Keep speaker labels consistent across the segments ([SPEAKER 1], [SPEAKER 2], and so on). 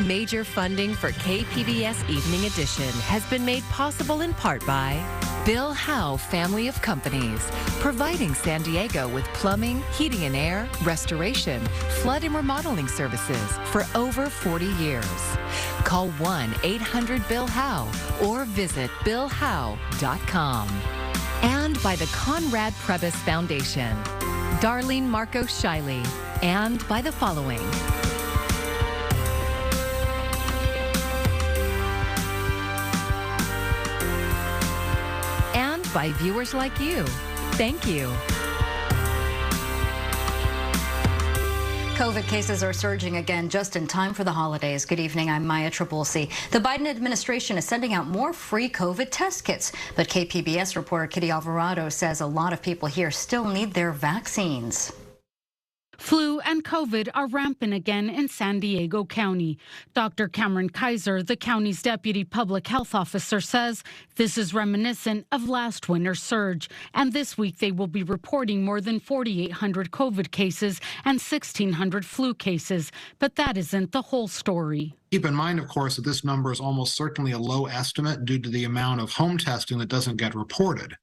[SPEAKER 1] Major funding for KPBS Evening Edition has been made possible in part by Bill Howe Family of Companies, providing San Diego with plumbing, heating and air, restoration, flood and remodeling services for over 40 years. Call 1-800-BILL-HOWE or visit billhowe.com. And by the Conrad Prebys Foundation, Darlene Marco Shiley, and by the following. And by viewers like you. Thank you.
[SPEAKER 2] COVID cases are surging again just in time for the holidays. Good evening, I'm Maya Trabulsi. The Biden administration is sending out more free COVID test kits, but KPBS reporter Kitty Alvarado says a lot of people here still need their vaccines.
[SPEAKER 3] Flu and COVID are rampant again in San Diego County. Dr. Cameron Kaiser, the county's deputy public health officer, says this is reminiscent of last winter's surge. And this week they will be reporting more than 4,800 COVID cases and 1,600 flu cases. But that isn't the whole story.
[SPEAKER 4] Keep in mind, of course, that this number is almost certainly a low estimate due to the amount of home testing that doesn't get reported.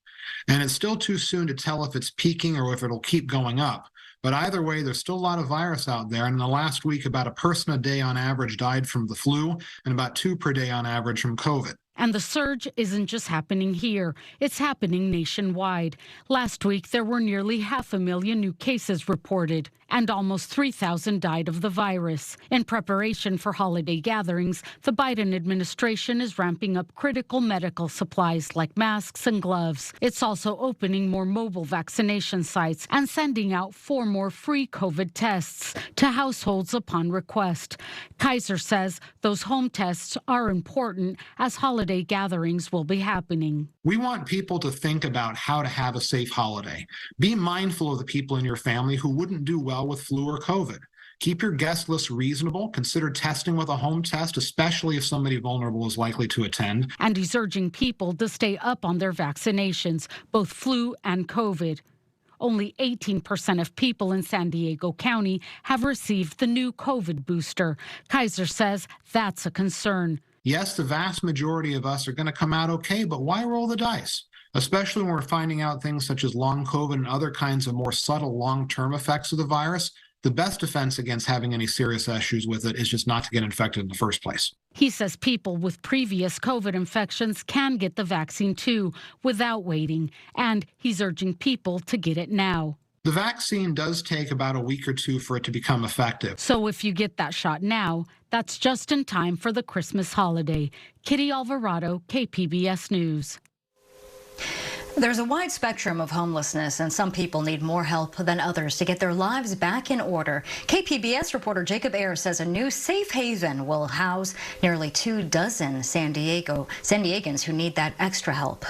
[SPEAKER 4] And it's still too soon to tell if it's peaking or if it'll keep going up. But either way, there's still a lot of virus out there. And in the last week, about a person a day on average died from the flu and about 2 per day on average from COVID.
[SPEAKER 3] And the surge isn't just happening here. It's happening nationwide. Last week, there were nearly 500,000 new cases reported, and almost 3,000 died of the virus. In preparation for holiday gatherings, the Biden administration is ramping up critical medical supplies like masks and gloves. It's also opening more mobile vaccination sites and sending out 4 more free COVID tests to households upon request. Kaiser says those home tests are important as holiday gatherings will be happening.
[SPEAKER 4] We want people to think about how to have a safe holiday. Be mindful of the people in your family who wouldn't do well with flu or COVID. Keep your guest list reasonable. Consider testing with a home test, especially if somebody vulnerable is likely to attend.
[SPEAKER 3] And he's urging people to stay up on their vaccinations, both flu and COVID. Only 18% of people in San Diego County have received the new COVID booster. Kaiser says that's a concern.
[SPEAKER 4] Yes, the vast majority of us are going to come out okay, but why roll the dice? Especially when we're finding out things such as long COVID and other kinds of more subtle long-term effects of the virus. The best defense against having any serious issues with it is just not to get infected in the first place.
[SPEAKER 3] He says people with previous COVID infections can get the vaccine too without waiting, and he's urging people to get it now.
[SPEAKER 4] The vaccine does take about a week or 2 for it to become effective.
[SPEAKER 3] So if you get that shot now, that's just in time for the Christmas holiday. Kitty Alvarado, KPBS News.
[SPEAKER 2] There's a wide spectrum of homelessness, and some people need more help than others to get their lives back in order. KPBS reporter Jacob Ayers says a new safe haven will house nearly 24 San Diegans who need that extra help.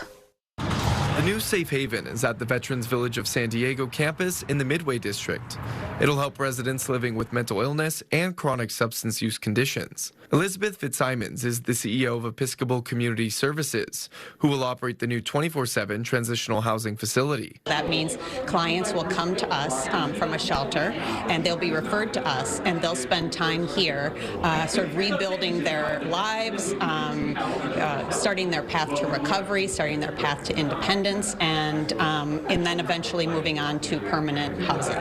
[SPEAKER 5] The new safe haven is at the Veterans Village of San Diego campus in the Midway District. It'll help residents living with mental illness and chronic substance use conditions. Elizabeth Fitzsimons is the CEO of Episcopal Community Services, who will operate the new 24/7 transitional housing facility.
[SPEAKER 6] That means clients will come to us from a shelter, and they'll be referred to us, and they'll spend time here sort of rebuilding their lives, starting their path to recovery, starting their path to independence, and then eventually moving on to permanent housing.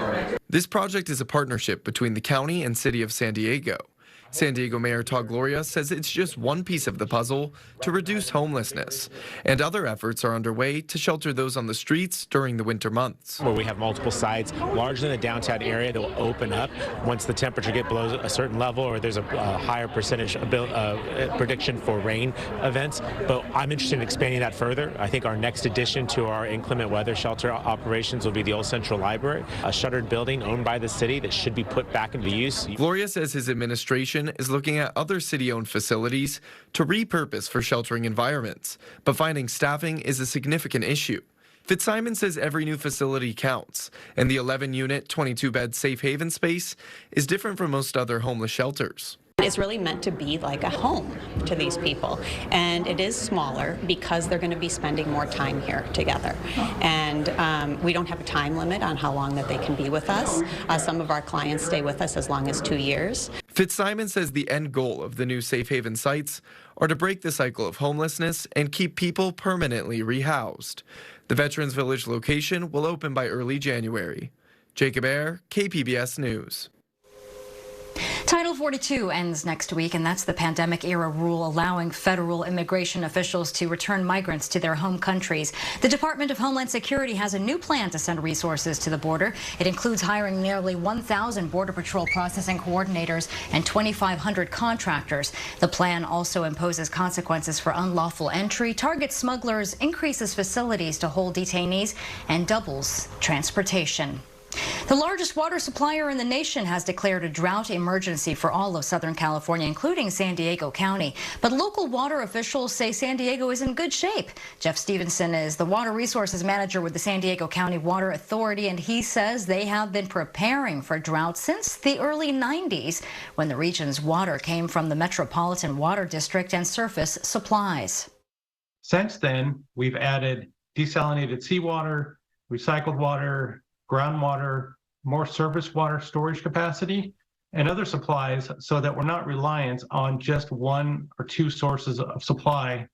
[SPEAKER 5] This project is a partnership between the county and city of San Diego. San Diego Mayor Todd Gloria says it's just one piece of the puzzle to reduce homelessness, and other efforts are underway to shelter those on the streets during the winter months.
[SPEAKER 7] Where we have multiple sites, largely in the downtown area, that will open up once the temperature gets below a certain level or there's a higher percentage prediction for rain events. But I'm interested in expanding that further. I think our next addition to our inclement weather shelter operations will be the old Central Library, a shuttered building owned by the city that should be put back into use.
[SPEAKER 5] Gloria says his administration is looking at other city-owned facilities to repurpose for sheltering environments, but finding staffing is a significant issue. Fitzsimons says every new facility counts, and the 11-unit, 22-bed safe haven space is different from most other homeless shelters.
[SPEAKER 6] It's really meant to be like a home to these people, and it is smaller because they're going to be spending more time here together. And we don't have a time limit on how long that they can be with us. Some of our clients stay with us as long as 2 years.
[SPEAKER 5] Fitzsimons says the end goal of the new safe haven sites are to break the cycle of homelessness and keep people permanently rehoused. The Veterans Village location will open by early January. Jacob Ayer, KPBS News.
[SPEAKER 2] Title 42 ends next week, and that's the pandemic-era rule allowing federal immigration officials to return migrants to their home countries. The Department of Homeland Security has a new plan to send resources to the border. It includes hiring nearly 1,000 Border Patrol processing coordinators and 2,500 contractors. The plan also imposes consequences for unlawful entry, targets smugglers, increases facilities to hold detainees, and doubles transportation. The largest water supplier in the nation has declared a drought emergency for all of Southern California, including San Diego County. But local water officials say San Diego is in good shape. Jeff Stevenson is the water resources manager with the San Diego County Water Authority, and he says they have been preparing for drought since the early 90s, when the region's water came from the Metropolitan Water District and surface supplies.
[SPEAKER 8] Since then, we've added desalinated seawater, recycled water, groundwater, more surface water storage capacity, and other supplies so that we're not reliant on just one or two sources of supply.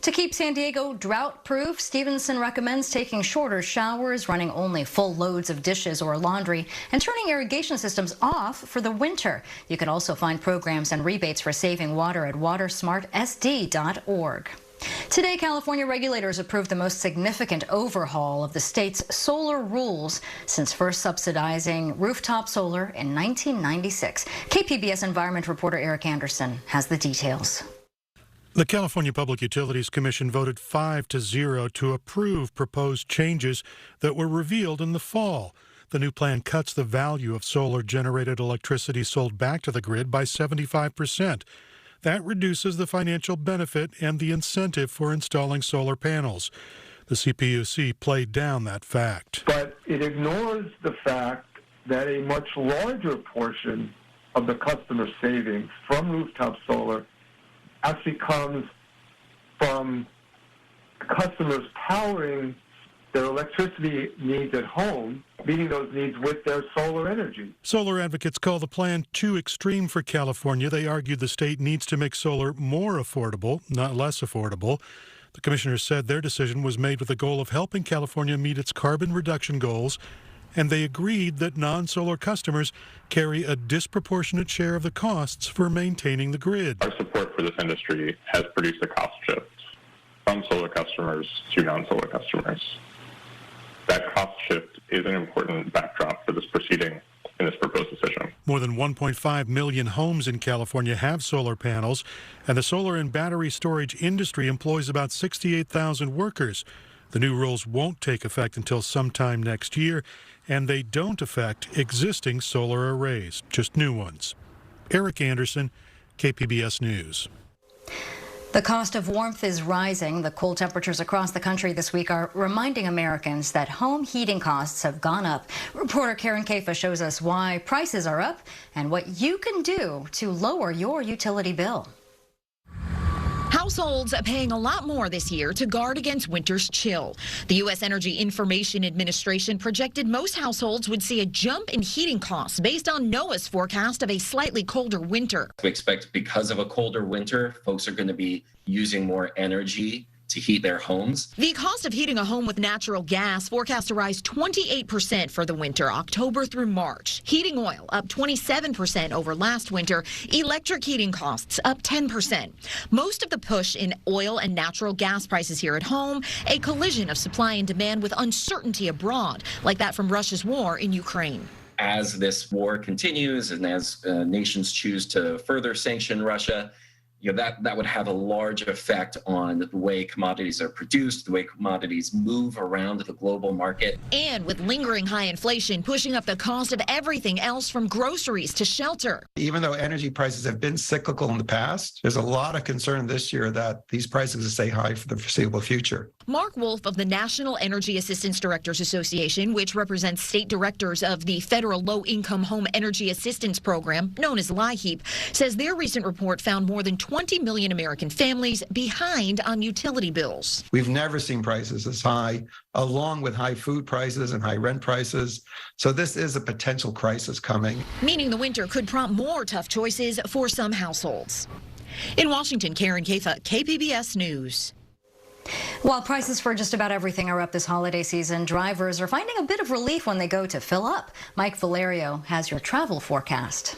[SPEAKER 2] To keep San Diego drought-proof, Stevenson recommends taking shorter showers, running only full loads of dishes or laundry, and turning irrigation systems off for the winter. You can also find programs and rebates for saving water at watersmartsd.org. Today, California regulators approved the most significant overhaul of the state's solar rules since first subsidizing rooftop solar in 1996. KPBS environment reporter Eric Anderson has the details.
[SPEAKER 9] The California Public Utilities Commission voted 5-0 to approve proposed changes that were revealed in the fall. The new plan cuts the value of solar-generated electricity sold back to the grid by 75%. That reduces the financial benefit and the incentive for installing solar panels. The CPUC played down that fact.
[SPEAKER 10] But it ignores the fact that a much larger portion of the customer savings from rooftop solar actually comes from customers powering their electricity needs at home, meeting those needs with their solar energy.
[SPEAKER 9] Solar advocates call the plan too extreme for California. They argue the state needs to make solar more affordable, not less affordable. The commissioners said their decision was made with the goal of helping California meet its carbon reduction goals, and they agreed that non-solar customers carry a disproportionate share of the costs for maintaining the grid.
[SPEAKER 11] Our support for this industry has produced a cost shift from solar customers to non-solar customers. That cost shift is an important backdrop for this proceeding in this proposed decision.
[SPEAKER 9] More than 1.5 million homes in California have solar panels, and the solar and battery storage industry employs about 68,000 workers. The new rules won't take effect until sometime next year, and they don't affect existing solar arrays, just new ones. Eric Anderson, KPBS News.
[SPEAKER 2] The cost of warmth is rising. The cold temperatures across the country this week are reminding Americans that home heating costs have gone up. Reporter Karen Kafa shows us why prices are up and what you can do to lower your utility bill.
[SPEAKER 12] Households are paying a lot more this year to guard against winter's chill. The U.S. Energy Information Administration projected most households would see a jump in heating costs based on NOAA's forecast of a slightly colder winter.
[SPEAKER 13] We expect because of a colder winter, folks are going to be using more energy to heat their homes.
[SPEAKER 12] The cost of heating a home with natural gas forecast to rise 28% for the winter, October through March. Heating oil up 27% over last winter. Electric heating costs up 10%. Most of the push in oil and natural gas prices here at home, a collision of supply and demand with uncertainty abroad, like that from Russia's war in Ukraine.
[SPEAKER 13] As this war continues and as nations choose to further sanction Russia, that would have a large effect on the way commodities are produced, the way commodities move around the global market.
[SPEAKER 12] And with lingering high inflation pushing up the cost of everything else from groceries to shelter.
[SPEAKER 14] Even though energy prices have been cyclical in the past, there's a lot of concern this year that these prices will stay high for the foreseeable future.
[SPEAKER 12] Mark Wolf of the National Energy Assistance Directors Association, which represents state directors of the Federal Low-Income Home Energy Assistance Program, known as LIHEAP, says their recent report found more than 20 million American families behind on utility bills.
[SPEAKER 14] We've never seen prices as high, along with high food prices and high rent prices. So this is a potential crisis coming.
[SPEAKER 12] Meaning the winter could prompt more tough choices for some households. In Washington, Karen Kafa, KPBS News.
[SPEAKER 2] While prices for just about everything are up this holiday season, drivers are finding a bit of relief when they go to fill up. Mike Valerio has your travel forecast.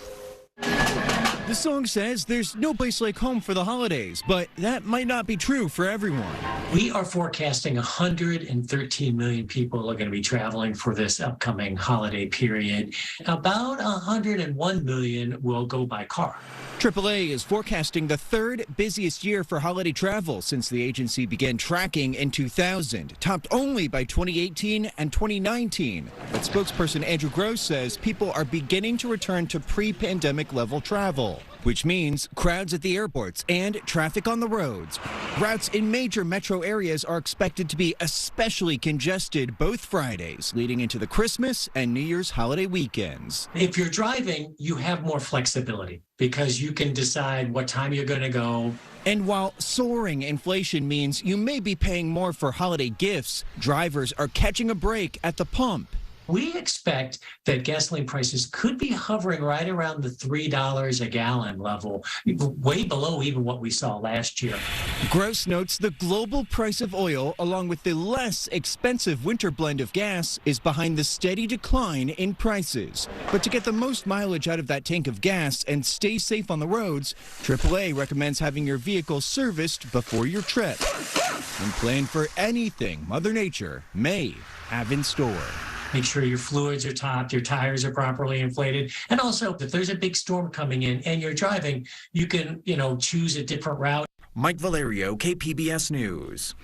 [SPEAKER 15] The song says there's no place like home for the holidays, but that might not be true for everyone.
[SPEAKER 16] We are forecasting 113 million people are going to be traveling for this upcoming holiday period. About 101 million will go by car.
[SPEAKER 15] AAA is forecasting the third busiest year for holiday travel since the agency began tracking in 2000, topped only by 2018 and 2019. But spokesperson Andrew Gross says people are beginning to return to pre-pandemic level travel, which means crowds at the airports and traffic on the roads. Routes in major metro areas are expected to be especially congested both Fridays, leading into the Christmas and New Year's holiday weekends.
[SPEAKER 16] If you're driving, you have more flexibility because you can decide what time you're going to go.
[SPEAKER 15] And while soaring inflation means you may be paying more for holiday gifts, drivers are catching a break at the pump.
[SPEAKER 16] We expect that gasoline prices could be hovering right around the $3 a gallon level, way below even what we saw last year.
[SPEAKER 15] Gross notes the global price of oil, along with the less expensive winter blend of gas, is behind the steady decline in prices. But to get the most mileage out of that tank of gas and stay safe on the roads, AAA recommends having your vehicle serviced before your trip and plan for anything Mother Nature may have in store.
[SPEAKER 16] Make sure your fluids are topped, your tires are properly inflated. And also, if there's a big storm coming in and you're driving, you can, choose a different route.
[SPEAKER 15] Mike Valerio, KPBS News.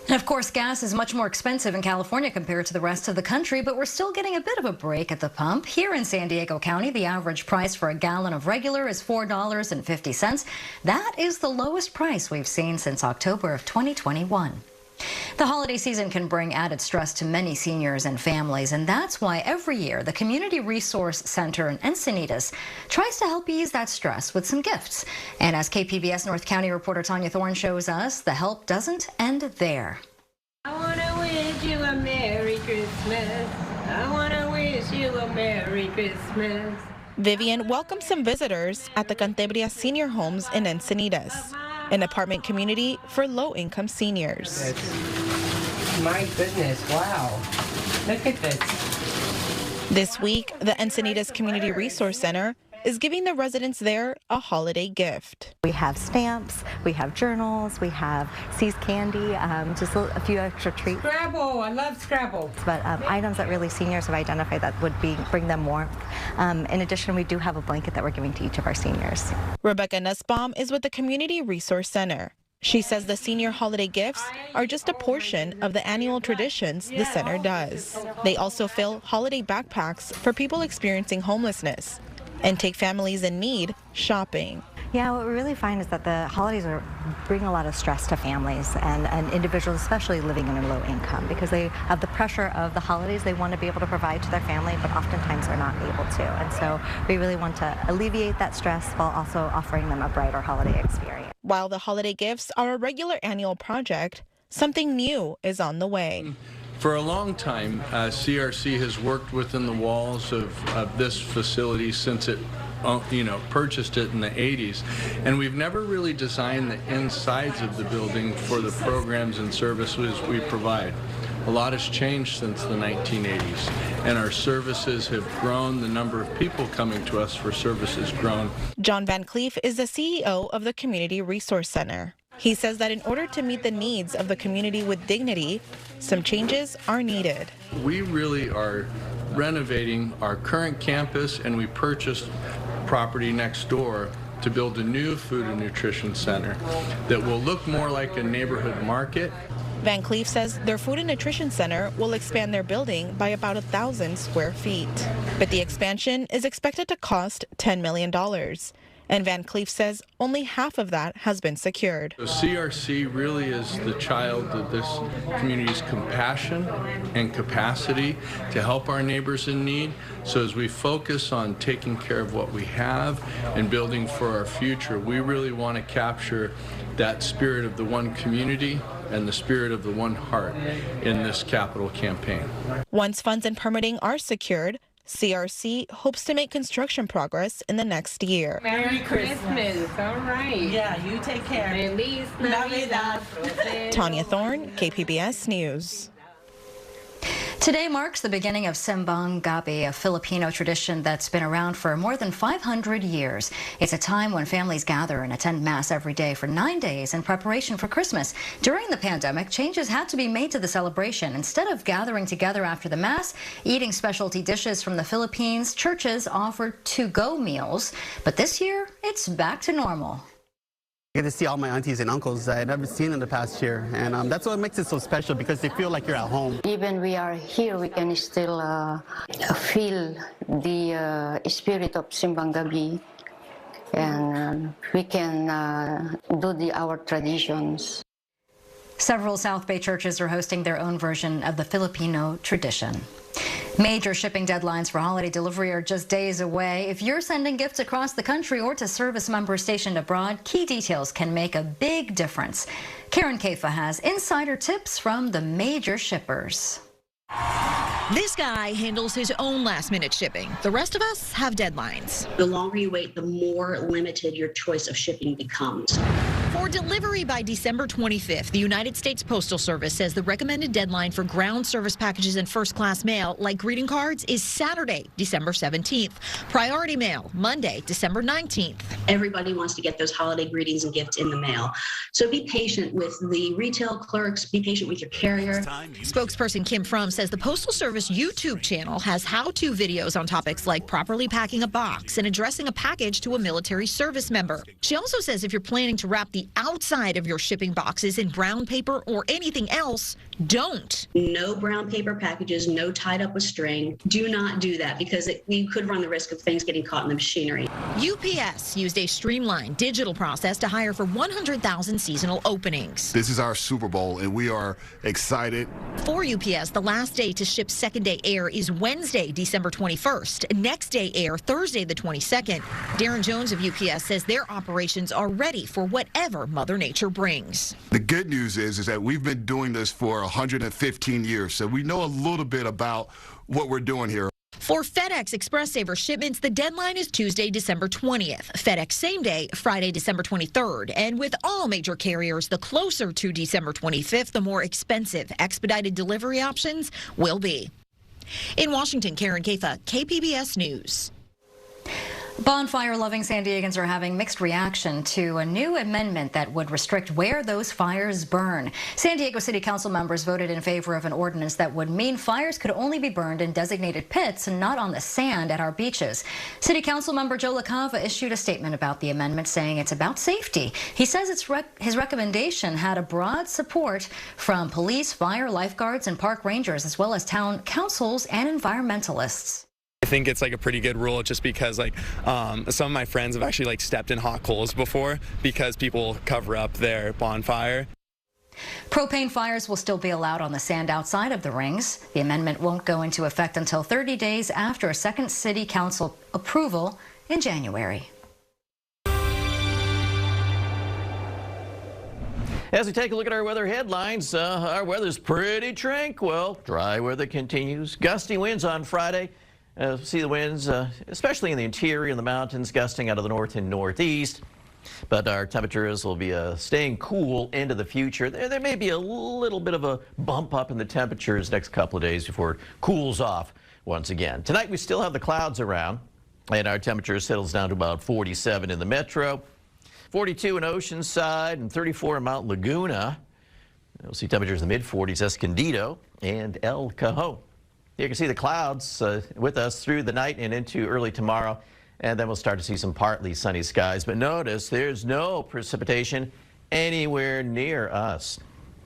[SPEAKER 2] And of course, gas is much more expensive in California compared to the rest of the country, but we're still getting a bit of a break at the pump. Here in San Diego County, the average price for a gallon of regular is $4.50. That is the lowest price we've seen since October of 2021. The holiday season can bring added stress to many seniors and families, and that's why every year the Community Resource Center in Encinitas tries to help ease that stress with some gifts. And as KPBS North County reporter Tanya Thorne shows us, the help doesn't end there.
[SPEAKER 17] I want to wish you a Merry Christmas. I want to wish you a Merry Christmas.
[SPEAKER 18] Vivian welcomes some visitors at the Cantabria Senior Homes in Encinitas, an apartment community for low-income seniors.
[SPEAKER 17] My goodness, wow. Look at this.
[SPEAKER 18] This week, the Encinitas Community Resource Center is giving the residents there a holiday gift.
[SPEAKER 19] We have stamps, we have journals, we have seized candy, just a few extra treats.
[SPEAKER 17] Scrabble, I love Scrabble.
[SPEAKER 19] But items that really seniors have identified that would bring them warmth. In addition, we do have a blanket that we're giving to each of our seniors.
[SPEAKER 18] Rebecca Nussbaum is with the Community Resource Center. She says the senior holiday gifts are just a portion of the annual traditions the center does. They also fill holiday backpacks for people experiencing homelessness and take families in need shopping.
[SPEAKER 19] Yeah, what we really find is that the holidays bring a lot of stress to families and individuals, especially living in a low income, because they have the pressure of the holidays they want to be able to provide to their family, but oftentimes they're not able to. And so we really want to alleviate that stress while also offering them a brighter holiday experience.
[SPEAKER 18] While the holiday gifts are a regular annual project, something new is on the way.
[SPEAKER 20] For a long time, CRC has worked within the walls of this facility since it purchased it in the 80s, and we've never really designed the insides of the building for the programs and services we provide. A lot has changed since the 1980s, and our services have grown. The number of people coming to us for services grown.
[SPEAKER 18] John Van Cleef is the CEO of the Community Resource Center. He says that in order to meet the needs of the community with dignity, some changes are needed.
[SPEAKER 20] We really are renovating our current campus, and we purchased property next door to build a new food and nutrition center that will look more like a neighborhood market.
[SPEAKER 18] Van Cleef says their food and nutrition center will expand their building by about 1,000 square feet. But the expansion is expected to cost $10 million. And Van Cleef says only half of that has been secured.
[SPEAKER 20] So CRC really is the child of this community's compassion and capacity to help our neighbors in need. So as we focus on taking care of what we have and building for our future, we really want to capture that spirit of the one community and the spirit of the one heart in this capital campaign.
[SPEAKER 18] Once funds and permitting are secured, CRC hopes to make construction progress in the next year.
[SPEAKER 17] Merry Christmas. All right.
[SPEAKER 21] Yeah, you take care.
[SPEAKER 17] Feliz Navidad.
[SPEAKER 18] Tanya Thorne, KPBS News.
[SPEAKER 2] Today marks the beginning of Simbang Gabi, a Filipino tradition that's been around for more than 500 years. It's a time when families gather and attend Mass every day for 9 days in preparation for Christmas. During the pandemic, changes had to be made to the celebration. Instead of gathering together after the Mass, eating specialty dishes from the Philippines, churches offered to-go meals. But this year, it's back to normal.
[SPEAKER 22] I get to see all my aunties and uncles that I never seen in the past year, and that's what makes it so special, because they feel like you're at home.
[SPEAKER 23] Even we are here, we can still feel the spirit of Simbang Gabi, and we can do our traditions.
[SPEAKER 2] Several South Bay churches are hosting their own version of the Filipino tradition. Major shipping deadlines for holiday delivery are just days away. If you're sending gifts across the country or to service members stationed abroad, key details can make a big difference. Karen Kafa has insider tips from the major shippers.
[SPEAKER 12] This guy handles his own last-minute shipping. The rest of us have deadlines.
[SPEAKER 24] The longer you wait, the more limited your choice of shipping becomes.
[SPEAKER 12] For delivery by December 25th, the United States Postal Service says the recommended deadline for ground service packages and first-class mail, like greeting cards, is Saturday, December 17th. Priority mail, Monday, December 19th.
[SPEAKER 24] Everybody wants to get those holiday greetings and gifts in the mail. So be patient with the retail clerks, be patient with your carrier.
[SPEAKER 12] Spokesperson Kim Frum says the Postal Service YouTube channel has how-to videos on topics like properly packing a box and addressing a package to a military service member. She also says if you're planning to wrap the outside of your shipping boxes in brown paper or anything else, don't.
[SPEAKER 24] No brown paper packages, no tied up with string. Do not do that, because you could run the risk of things getting caught in the machinery.
[SPEAKER 12] UPS used a streamlined digital process to hire for 100,000 seasonal openings.
[SPEAKER 25] This is our Super Bowl, and we are excited.
[SPEAKER 12] For UPS, the last day to ship second-day air is Wednesday, December 21st. Next-day air, Thursday, the 22nd. Darren Jones of UPS says their operations are ready for whatever Mother Nature brings.
[SPEAKER 25] The good news is that we've been doing this for 115 years, so we know a little bit about what we're doing here.
[SPEAKER 12] For FedEx Express Saver shipments, the deadline is Tuesday, December 20th. FedEx Same Day, Friday, December 23rd. And with all major carriers, the closer to December 25th, the more expensive expedited delivery options will be. In Washington, Karen Kafa, KPBS News.
[SPEAKER 2] Bonfire-loving San Diegans are having mixed reaction to a new amendment that would restrict where those fires burn. San Diego City Council members voted in favor of an ordinance that would mean fires could only be burned in designated pits and not on the sand at our beaches. City Council member Joe LaCava issued a statement about the amendment, saying it's about safety. He says his recommendation had a broad support from police, fire, lifeguards, and park rangers, as well as town councils and environmentalists.
[SPEAKER 26] I think it's like a pretty good rule, just because some of my friends have actually stepped in hot coals before because people cover up their bonfire.
[SPEAKER 2] Propane fires will still be allowed on the sand outside of the rings. The amendment won't go into effect until 30 days after a second city council approval in January.
[SPEAKER 27] As we take a look at our weather headlines, our weather's pretty tranquil. Dry weather continues. Gusty winds on Friday. See the winds, especially in the interior and the mountains, gusting out of the north and northeast. But our temperatures will be staying cool into the future. There may be a little bit of a bump up in the temperatures next couple of days before it cools off once again. Tonight we still have the clouds around, and our temperature settles down to about 47 in the metro, 42 in Oceanside, and 34 in Mount Laguna. You'll see temperatures in the mid-40s, Escondido and El Cajon. You can see the clouds with us through the night and into early tomorrow, and then we'll start to see some partly sunny skies. But notice there's no precipitation anywhere near us.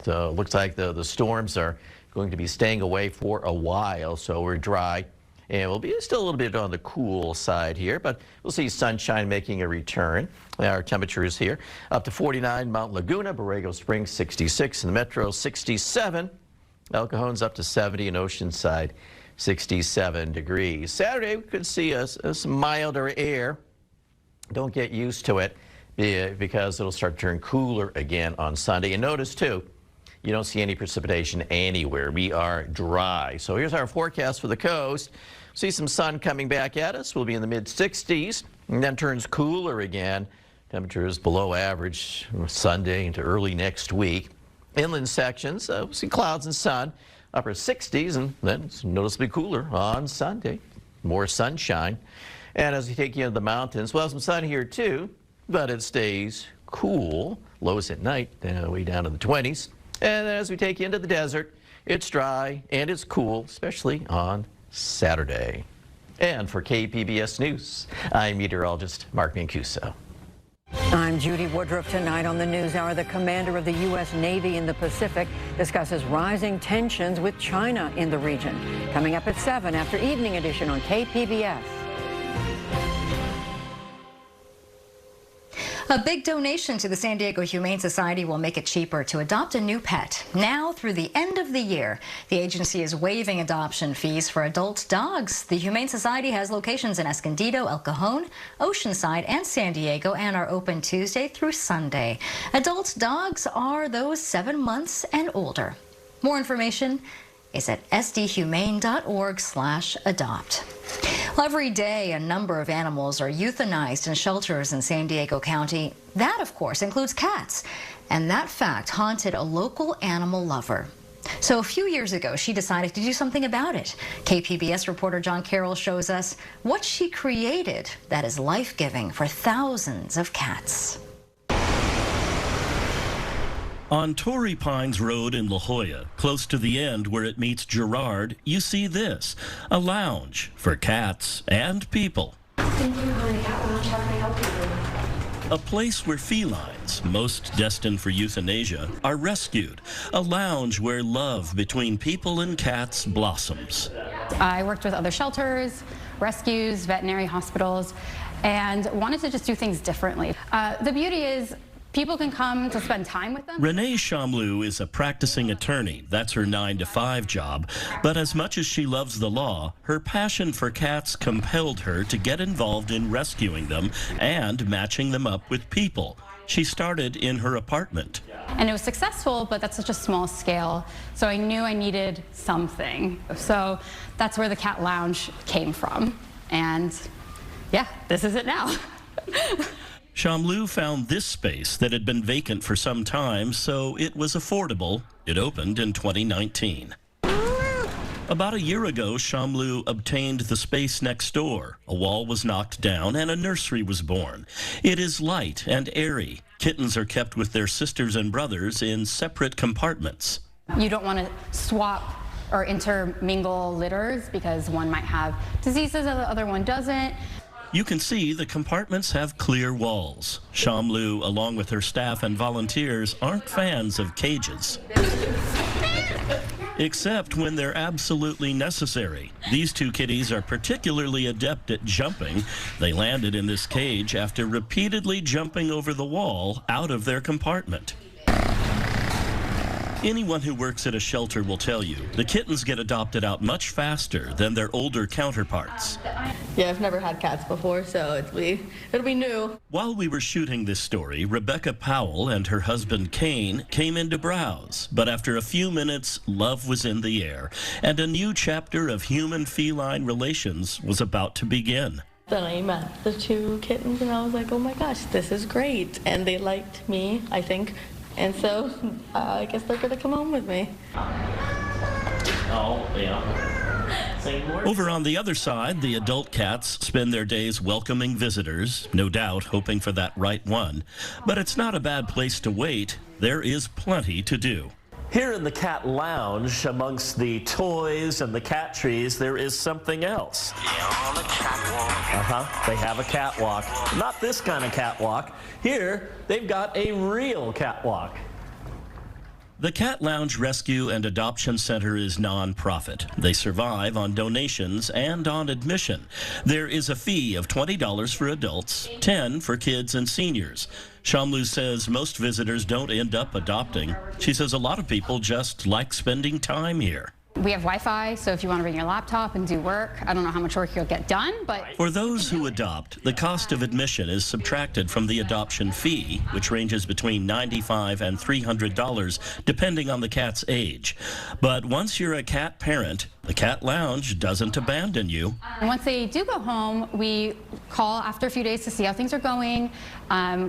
[SPEAKER 27] So it looks like the storms are going to be staying away for a while, so we're dry And we'll be still a little bit on the cool side here, but we'll see sunshine making a return. Our temperatures here up to 49, Mount Laguna, Borrego Springs 66, in the metro 67. El Cajon's up to 70, and Oceanside 67 degrees. Saturday, we could see some milder air. Don't get used to it because it'll start to turn cooler again on Sunday. And notice, too, you don't see any precipitation anywhere. We are dry. So here's our forecast for the coast. See some sun coming back at us. We'll be in the mid-60s, and then turns cooler again. Temperatures below average Sunday into early next week. Inland sections, we'll see clouds and sun, upper 60s, and then it's noticeably cooler on Sunday. More sunshine. And as we take you into the mountains, we'll have some sun here too, but it stays cool. Lows at night, way down to the 20s. And as we take you into the desert, it's dry and it's cool, especially on Saturday. And for KPBS News, I'm meteorologist Mark Mancuso.
[SPEAKER 1] I'm Judy Woodruff. Tonight on the News Hour, the commander of the U.S. Navy in the Pacific discusses rising tensions with China in the region. Coming up at 7 after Evening Edition on KPBS.
[SPEAKER 2] A big donation to the San Diego Humane Society will make it cheaper to adopt a new pet. Now, through the end of the year, the agency is waiving adoption fees for adult dogs. The Humane Society has locations in Escondido, El Cajon, Oceanside, and San Diego, and are open Tuesday through Sunday. Adult dogs are those 7 months and older. More information is at sdhumane.org/adopt. Well, every day, a number of animals are euthanized in shelters in San Diego County. That, of course, includes cats. And that fact haunted a local animal lover. So a few years ago, she decided to do something about it. KPBS reporter John Carroll shows us what she created that is life-giving for thousands of cats.
[SPEAKER 3] On Torrey Pines Road in La Jolla, close to the end where it meets Girard, you see this, a lounge for cats and people.
[SPEAKER 4] Thank you, honey. How can I help you?
[SPEAKER 3] A place where felines, most destined for euthanasia, are rescued. A lounge where love between people and cats blossoms.
[SPEAKER 5] I worked with other shelters, rescues, veterinary hospitals, and wanted to just do things differently. The beauty is, people can come to spend time with them.
[SPEAKER 3] Renee Chamlou is a practicing attorney. That's her 9-to-5 job. But as much as she loves the law, her passion for cats compelled her to get involved in rescuing them and matching them up with people. She started in her apartment.
[SPEAKER 5] And it was successful, but that's such a small scale. So I knew I needed something. So that's where the cat lounge came from. And yeah, this is it now.
[SPEAKER 3] Chamlou found this space that had been vacant for some time, so it was affordable. It opened in 2019. About a year ago, Chamlou obtained the space next door. A wall was knocked down and a nursery was born. It is light and airy. Kittens are kept with their sisters and brothers in separate compartments.
[SPEAKER 5] You don't want to swap or intermingle litters because one might have diseases and the other one doesn't.
[SPEAKER 3] You can see the compartments have clear walls. Chamlou, along with her staff and volunteers, aren't fans of cages. Except when they're absolutely necessary. These two kitties are particularly adept at jumping. They landed in this cage after repeatedly jumping over the wall out of their compartment. Anyone who works at a shelter will tell you the kittens get adopted out much faster than their older counterparts.
[SPEAKER 6] Yeah, I've never had cats before, so it'll be new.
[SPEAKER 3] While we were shooting this story, Rebecca Powell and her husband Kane came in to browse. But after a few minutes, love was in the air, and a new chapter of human-feline relations was about to begin.
[SPEAKER 6] Then I met the two kittens, and I was like, oh my gosh, this is great. And they liked me, I think. And so I guess they're going to come home with me.
[SPEAKER 3] Oh, yeah. Over on the other side, the adult cats spend their days welcoming visitors, no doubt hoping for that right one. But it's not a bad place to wait. There is plenty to do.
[SPEAKER 7] Here in the cat lounge, amongst the toys and the cat trees, there is something else.
[SPEAKER 21] On the catwalk.
[SPEAKER 7] They have a catwalk. Not this kind of catwalk. Here, they've got a real catwalk.
[SPEAKER 3] The Cat Lounge Rescue and Adoption Center is nonprofit. They survive on donations and on admission. There is a fee of $20 for adults, $10 for kids and seniors. Shamlu says most visitors don't end up adopting. She says a lot of people just like spending time here.
[SPEAKER 5] We have Wi-Fi, so if you want to bring your laptop and do work, I don't know how much work you'll get done, but...
[SPEAKER 3] For those who adopt, the cost of admission is subtracted from the adoption fee, which ranges between $95 and $300, depending on the cat's age. But once you're a cat parent, the Cat Lounge doesn't abandon you.
[SPEAKER 5] And once they do go home, we call after a few days to see how things are going.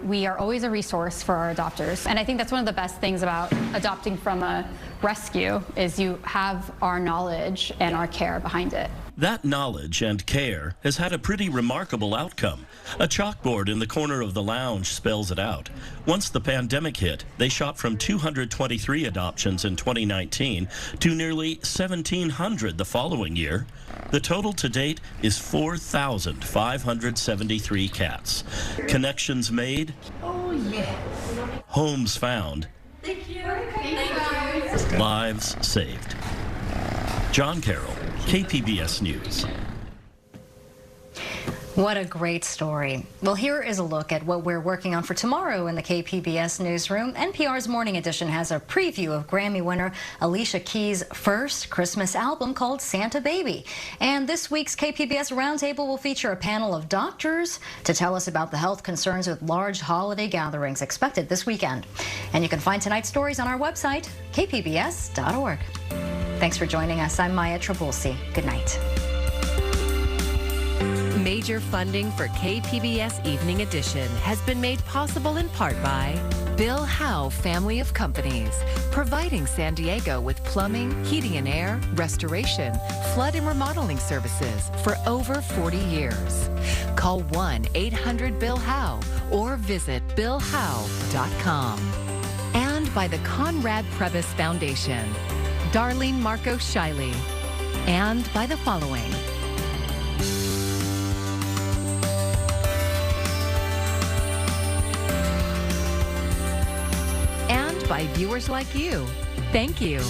[SPEAKER 5] We are always a resource for our adopters. And I think that's one of the best things about adopting from a rescue is you have our knowledge and our care behind it.
[SPEAKER 3] That knowledge and care has had a pretty remarkable outcome. A chalkboard in the corner of the lounge spells it out. Once the pandemic hit, they shot from 223 adoptions in 2019 to nearly 1,700 the following year. The total to date is 4,573 cats. Connections made.
[SPEAKER 17] Oh, yes.
[SPEAKER 3] Homes found.
[SPEAKER 17] Thank you. Thank you.
[SPEAKER 3] Lives saved. John Carroll, KPBS News.
[SPEAKER 2] What a great story. Well, here is a look at what we're working on for tomorrow in the KPBS newsroom. NPR's Morning Edition has a preview of Grammy winner Alicia Keys' first Christmas album called Santa Baby. And this week's KPBS Roundtable will feature a panel of doctors to tell us about the health concerns with large holiday gatherings expected this weekend. And you can find tonight's stories on our website, kpbs.org. Thanks for joining us. I'm Maya Trabulsi. Good night.
[SPEAKER 8] Major funding for KPBS Evening Edition has been made possible in part by Bill Howe Family of Companies, providing San Diego with plumbing, heating and air, restoration, flood and remodeling services for over 40 years. Call 1-800-BILL-HOWE or visit billhowe.com. And by the Conrad Previs Foundation, Darlene Marco Shiley, and by the following. And by viewers like you. Thank you.